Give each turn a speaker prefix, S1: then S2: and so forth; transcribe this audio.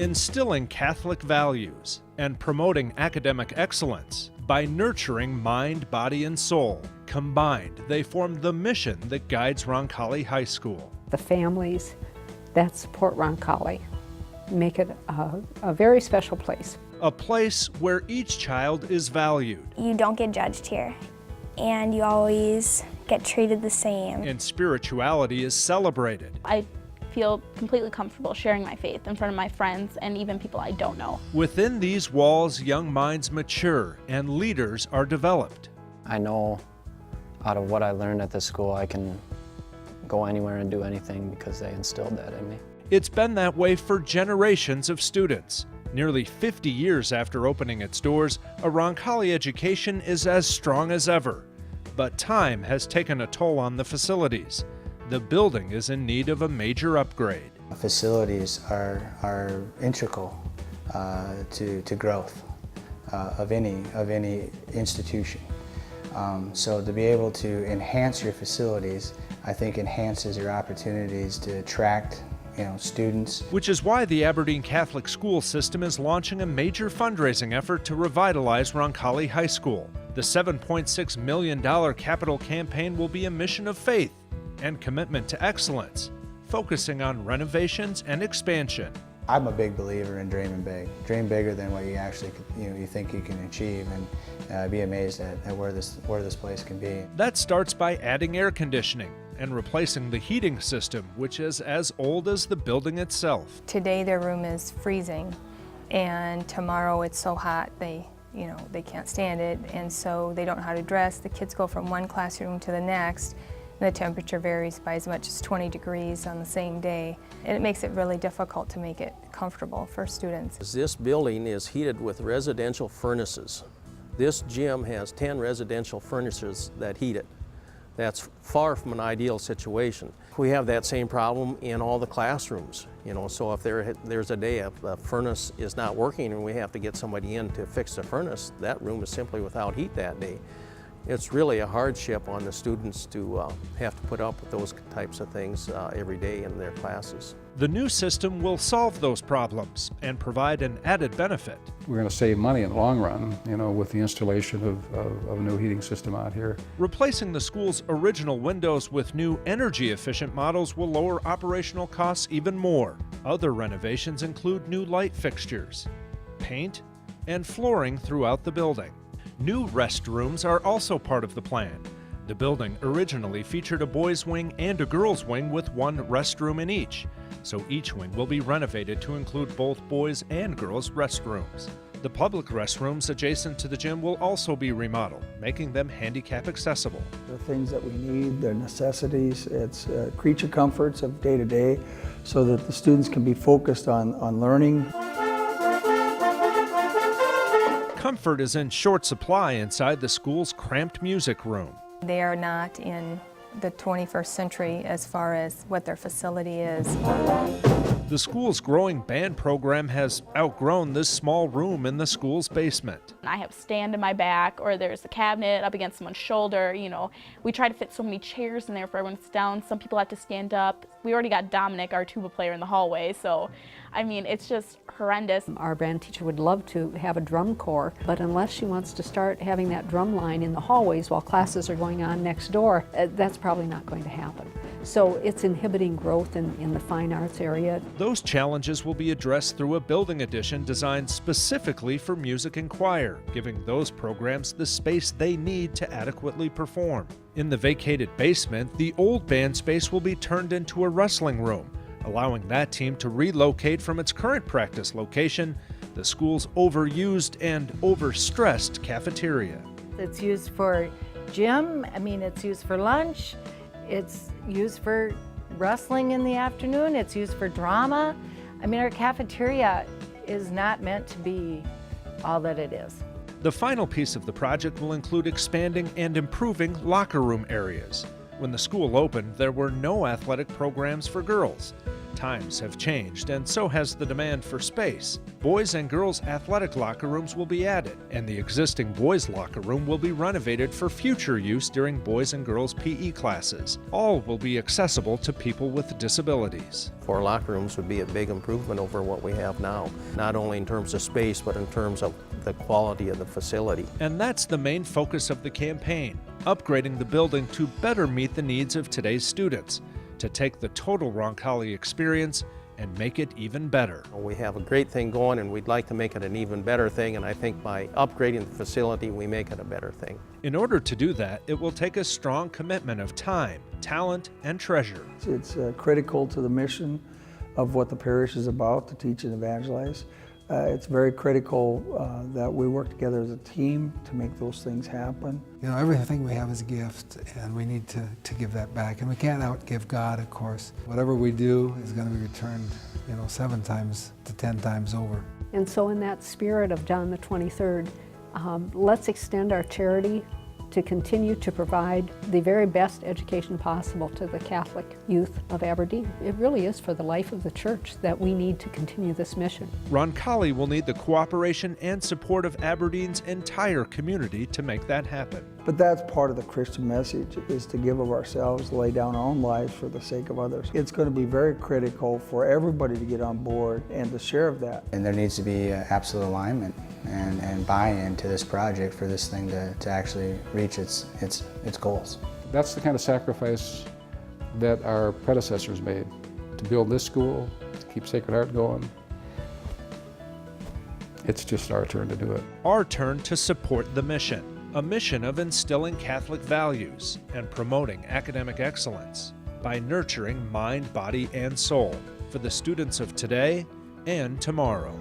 S1: instilling Catholic values and promoting academic excellence by nurturing mind, body, and soul. Combined, they form the mission that guides Roncalli High School.
S2: The families that support Roncalli make it a very special place.
S1: A place where each child is valued.
S3: You don't get judged here, and you always get treated the same.
S1: And spirituality is celebrated.
S4: I feel completely comfortable sharing my faith in front of my friends and even people I don't know.
S1: Within these walls, young minds mature and leaders are developed.
S5: I know out of what I learned at this school, I can go anywhere and do anything because they instilled that in me.
S1: It's been that way for generations of students. Nearly 50 years after opening its doors, a Roncalli education is as strong as ever. But time has taken a toll on the facilities. The building is in need of a major upgrade.
S6: Facilities are integral to growth of any institution. So to be able to enhance your facilities, I think enhances your opportunities to attract students.
S1: Which is why the Aberdeen Catholic school system is launching a major fundraising effort to revitalize Roncalli High School. The $7.6 million capital campaign will be a mission of faith and commitment to excellence, focusing on renovations and expansion.
S6: I'm a big believer in dreaming big. Dream bigger than what you actually you think you can achieve, and be amazed at where this place can be.
S1: That starts by adding air conditioning and replacing the heating system, which is as old as the building itself.
S7: Today their room is freezing, and tomorrow it's so hot they can't stand it, and so they don't know how to dress. The kids go from one classroom to the next, and the temperature varies by as much as 20 degrees on the same day, and it makes it really difficult to make it comfortable for students.
S8: This building is heated with residential furnaces. This gym has 10 residential furnaces that heat it. That's far from an ideal situation. We have that same problem in all the classrooms. So if there's a day a furnace is not working and we have to get somebody in to fix the furnace, that room is simply without heat that day. It's really a hardship on the students to have to put up with those types of things every day in their classes.
S1: The new system will solve those problems and provide an added benefit.
S9: We're going to save money in the long run, with the installation of a new heating system out here.
S1: Replacing the school's original windows with new energy-efficient models will lower operational costs even more. Other renovations include new light fixtures, paint, and flooring throughout the building. New restrooms are also part of the plan. The building originally featured a boys' wing and a girls' wing with one restroom in each, so each wing will be renovated to include both boys' and girls' restrooms. The public restrooms adjacent to the gym will also be remodeled, making them handicap accessible.
S10: The things that we need, they're necessities, it's creature comforts of day to day, so that the students can be focused on learning.
S1: Comfort is in short supply inside the school's cramped music room.
S7: They are not in the 21st century as far as what their facility is.
S1: The school's growing band program has outgrown this small room in the school's basement.
S4: I have a stand in my back, or there's a cabinet up against someone's shoulder. We try to fit so many chairs in there for everyone to sit down. Some people have to stand up. We already got Dominic, our tuba player, in the hallway, so it's just horrendous.
S2: Our band teacher would love to have a drum corps, but unless she wants to start having that drum line in the hallways while classes are going on next door, that's probably not going to happen. So it's inhibiting growth in the fine arts area.
S1: Those challenges will be addressed through a building addition designed specifically for music and choir, giving those programs the space they need to adequately perform. In the vacated basement, the old band space will be turned into a wrestling room, allowing that team to relocate from its current practice location, the school's overused and overstressed cafeteria.
S11: It's used for gym, it's used for lunch, it's used for wrestling in the afternoon, it's used for drama. Our cafeteria is not meant to be all that it is.
S1: The final piece of the project will include expanding and improving locker room areas. When the school opened, there were no athletic programs for girls. Times have changed, and so has the demand for space. Boys and girls athletic locker rooms will be added, and the existing boys locker room will be renovated for future use during boys and girls PE classes. All will be accessible to people with disabilities.
S8: 4 locker rooms would be a big improvement over what we have now, not only in terms of space, but in terms of the quality of the facility.
S1: And that's the main focus of the campaign, upgrading the building to better meet the needs of today's students, to take the total Roncalli experience and make it even better.
S8: We have a great thing going, and we'd like to make it an even better thing, and I think by upgrading the facility, we make it a better thing.
S1: In order to do that, it will take a strong commitment of time, talent, and treasure.
S10: It's critical to the mission of what the parish is about, to teach and evangelize. It's very critical that we work together as a team to make those things happen.
S12: You know, everything we have is a gift, and we need to give that back. And we can't outgive God, of course. Whatever we do is going to be returned, 7 times to 10 times over.
S2: And so in that spirit of John the 23rd, let's extend our charity to continue to provide the very best education possible to the Catholic youth of Aberdeen. It really is for the life of the church that we need to continue this mission.
S1: Roncalli will need the cooperation and support of Aberdeen's entire community to make that happen.
S10: But that's part of the Christian message, is to give of ourselves, lay down our own lives for the sake of others. It's going to be very critical for everybody to get on board and to share of that.
S6: And there needs to be absolute alignment and buy-in to this project for this thing to actually reach its goals.
S9: That's the kind of sacrifice that our predecessors made to build this school, to keep Sacred Heart going. It's just our turn to do it.
S1: Our turn to support the mission, a mission of instilling Catholic values and promoting academic excellence by nurturing mind, body, and soul for the students of today and tomorrow.